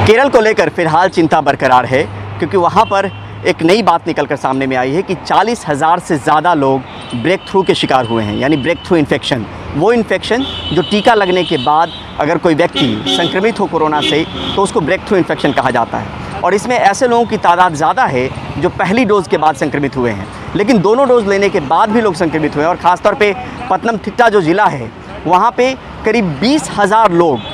केरल को लेकर फिलहाल चिंता बरकरार है, क्योंकि वहाँ पर एक नई बात निकलकर सामने में आई है कि 40,000 से ज़्यादा लोग ब्रेक थ्रू के शिकार हुए हैं, यानी ब्रेक थ्रू इन्फेक्शन। वो इन्फेक्शन जो टीका लगने के बाद अगर कोई व्यक्ति संक्रमित हो कोरोना से तो उसको ब्रेक थ्रू इन्फेक्शन कहा जाता है। और इसमें ऐसे लोगों की तादाद ज़्यादा है जो पहली डोज़ के बाद संक्रमित हुए हैं, लेकिन दोनों डोज़ लेने के बाद भी लोग संक्रमित हुए हैं। और ख़ासतौर पे पतनमथिट्टा जो ज़िला है वहाँ पे करीब 20,000 लोग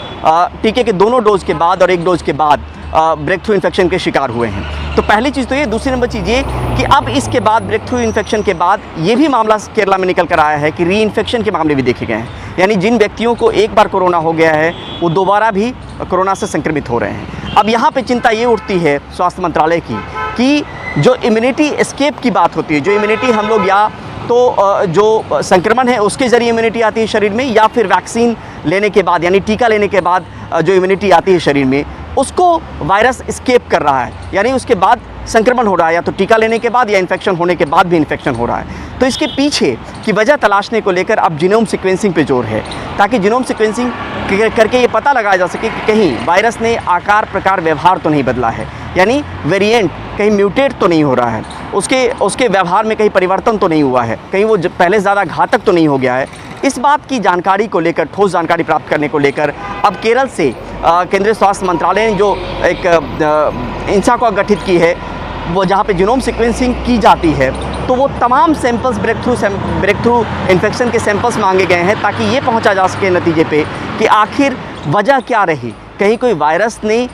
टीके के दोनों डोज़ के बाद और एक डोज़ के बाद ब्रेक थ्रू इन्फेक्शन के शिकार हुए हैं। तो पहली चीज़ तो ये। दूसरी नंबर चीज़ ये कि अब इसके बाद ब्रेक थ्रू इन्फेक्शन के बाद ये भी मामला केरला में निकल कर आया है कि री इन्फेक्शन के मामले भी देखे गए हैं, यानी जिन व्यक्तियों को एक बार कोरोना हो गया है वो दोबारा भी कोरोना से संक्रमित हो रहे हैं। अब यहाँ पे चिंता ये उठती है स्वास्थ्य मंत्रालय की कि जो इम्यूनिटी एस्केप की बात होती है, जो इम्यूनिटी हम लोग या तो जो संक्रमण है उसके ज़रिए इम्यूनिटी आती है शरीर में, या फिर वैक्सीन लेने के बाद यानी टीका लेने के बाद जो इम्यूनिटी आती है शरीर में, उसको वायरस एस्केप कर रहा है, यानी उसके बाद संक्रमण हो रहा है, या तो टीका लेने के बाद या इन्फेक्शन होने के बाद भी इन्फेक्शन हो रहा है। तो इसके पीछे की वजह तलाशने को लेकर अब जीनोम सीक्वेंसिंग पे जोर है, ताकि जीनोम सीक्वेंसिंग करके ये पता लगाया जा सके कि कहीं वायरस ने आकार प्रकार व्यवहार तो नहीं बदला है, यानी वेरिएंट कहीं म्यूटेट तो नहीं हो रहा है, उसके व्यवहार में कहीं परिवर्तन तो नहीं हुआ है, कहीं वो पहले ज़्यादा घातक तो नहीं हो गया है। इस बात की जानकारी को लेकर, ठोस जानकारी प्राप्त करने को लेकर अब केरल से केंद्रीय स्वास्थ्य मंत्रालय ने जो एक इंसा को गठित की है, वो जहाँ पे जीनोम सीक्वेंसिंग की जाती है, तो वो तमाम सैंपल्स ब्रेक थ्रू इन्फेक्शन के सैंपल्स मांगे गए हैं, ताकि ये पहुँचा जा सके नतीजे पे कि आखिर वजह क्या रही, कहीं कोई वायरस ने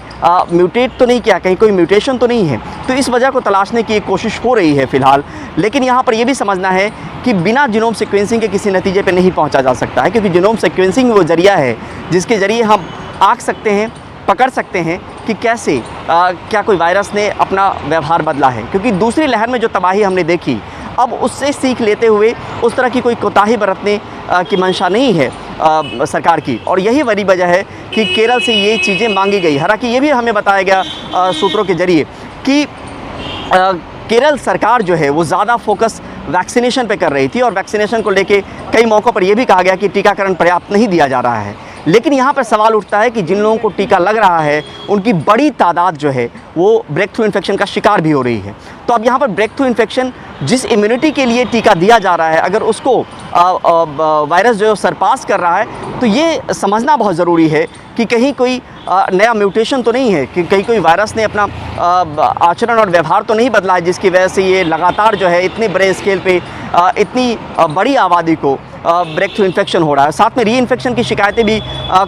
म्यूटेट तो नहीं किया, कहीं कोई म्यूटेशन तो नहीं है। तो इस वजह को तलाशने की एक कोशिश हो रही है फ़िलहाल। लेकिन यहाँ पर यह भी समझना है कि बिना जीनोम सीक्वेंसिंग के किसी नतीजे पे नहीं पहुँचा जा सकता है, क्योंकि जीनोम सीक्वेंसिंग वो ज़रिया है जिसके ज़रिए हम आँक सकते हैं, पकड़ सकते हैं कि कैसे क्या कोई वायरस ने अपना व्यवहार बदला है। क्योंकि दूसरी लहर में जो तबाही हमने देखी, अब उससे सीख लेते हुए उस तरह की कोई कोताही बरतने की मंशा नहीं है सरकार की, और यही बड़ी वजह है कि केरल से ये चीज़ें मांगी गई। हालांकि ये भी हमें बताया गया सूत्रों के ज़रिए कि केरल सरकार जो है वो ज़्यादा फोकस वैक्सीनेशन पे कर रही थी, और वैक्सीनेशन को लेके कई मौक़ों पर यह भी कहा गया कि टीकाकरण पर्याप्त नहीं दिया जा रहा है। लेकिन यहाँ पर सवाल उठता है कि जिन लोगों को टीका लग रहा है उनकी बड़ी तादाद जो है वो ब्रेक थ्रू इन्फेक्शन का शिकार भी हो रही है। तो अब यहाँ पर ब्रेक थ्रू इन्फेक्शन जिस इम्यूनिटी के लिए टीका दिया जा रहा है, अगर उसको वायरस जो सरपास कर रहा है, तो ये समझना बहुत ज़रूरी है कि कहीं कोई नया म्यूटेशन तो नहीं है, कि कहीं कोई वायरस ने अपना आचरण और व्यवहार तो नहीं बदला है, जिसकी वजह से ये लगातार जो है इतने बड़े स्केल पे इतनी बड़ी आबादी को ब्रेक थ्रू इन्फेक्शन हो रहा है। साथ में री इन्फेक्शन की शिकायतें भी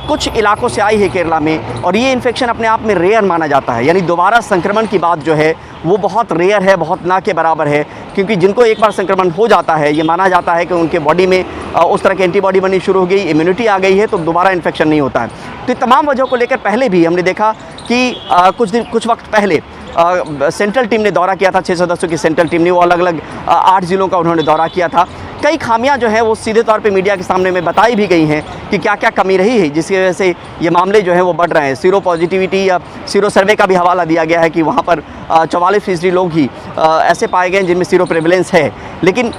कुछ इलाकों से आई है केरला में, और ये इन्फेक्शन अपने आप में रेयर माना जाता है, यानी दोबारा संक्रमण की बात जो है वो बहुत रेयर है, बहुत ना के बराबर है। क्योंकि जिनको एक बार संक्रमण हो जाता है, ये माना जाता है कि उनके बॉडी में उस तरह की एंटीबॉडी बननी शुरू हो गई, इम्यूनिटी आ गई है, तो दोबारा इन्फेक्शन नहीं होता है। तो तमाम वजहों को लेकर पहले भी हमने देखा कि कुछ वक्त पहले सेंट्रल टीम ने दौरा किया था, 6 सदस्यों की सेंट्रल टीम ने, वो अलग अलग 8 ज़िलों का उन्होंने दौरा किया था। कई खामियां जो है वो सीधे तौर पे मीडिया के सामने में बताई भी गई हैं कि क्या क्या कमी रही है, जिसकी वजह से ये मामले जो हैं वो बढ़ रहे हैं। सीरो पॉजिटिविटी या सीरो सर्वे का भी हवाला दिया गया है कि वहाँ पर 44% लोग ही ऐसे पाए गए जिनमें सीरो प्रेवलेंस है। लेकिन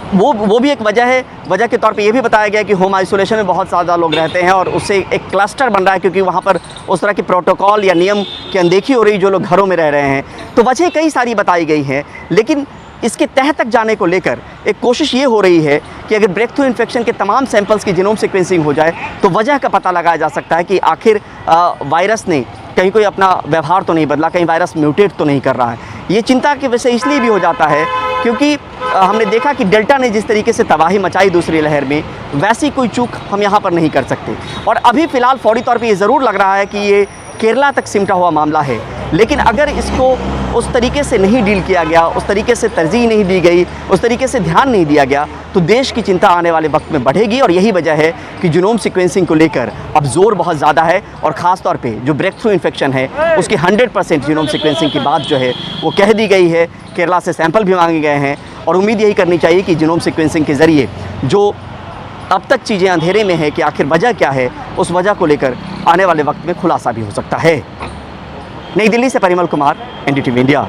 वो भी एक वजह है। वजह के तौर पे ये भी बताया गया कि होम आइसोलेशन में बहुत ज़्यादा लोग रहते हैं, और उससे एक क्लस्टर बन रहा है, क्योंकि वहाँ पर उस तरह की प्रोटोकॉल या नियम की अनदेखी हो रही, जो लोग घरों में रह रहे हैं। तो वजह कई सारी बताई गई हैं, लेकिन इसके तह तक जाने को लेकर एक कोशिश ये हो रही है कि अगर ब्रेक थ्रू इन्फेक्शन के तमाम सैंपल्स की जीनोम सीक्वेंसिंग हो जाए तो वजह का पता लगाया जा सकता है कि आखिर वायरस ने कहीं कोई अपना व्यवहार तो नहीं बदला, कहीं वायरस म्यूटेट तो नहीं कर रहा है। ये चिंता के विषय इसलिए भी हो जाता है क्योंकि हमने देखा कि डेल्टा ने जिस तरीके से तबाही मचाई दूसरी लहर में, वैसी कोई चूक हम यहाँ पर नहीं कर सकते। और अभी फ़िलहाल फौरी तौर पर ये ज़रूर लग रहा है कि ये केरला तक सिमटा हुआ मामला है, लेकिन अगर इसको उस तरीके से नहीं डील किया गया, उस तरीके से तरजीह नहीं दी गई, उस तरीके से ध्यान नहीं दिया गया, तो देश की चिंता आने वाले वक्त में बढ़ेगी। और यही वजह है कि जीनोम सीक्वेंसिंग को लेकर अब जोर बहुत ज़्यादा है, और ख़ास तौर पे जो ब्रेक थ्रू इन्फेक्शन है उसकी 100% जीनोम सीक्वेंसिंग की बात जो है वो कह दी गई है। केरला से सैंपल भी मांगे गए हैं, और उम्मीद यही करनी चाहिए कि जीनोम सीक्वेंसिंग के ज़रिए जो अब तक चीज़ें अंधेरे में है कि आखिर वजह क्या है, उस वजह को लेकर आने वाले वक्त में खुलासा भी हो सकता है। नई दिल्ली से परिमल कुमार, NDTV इंडिया।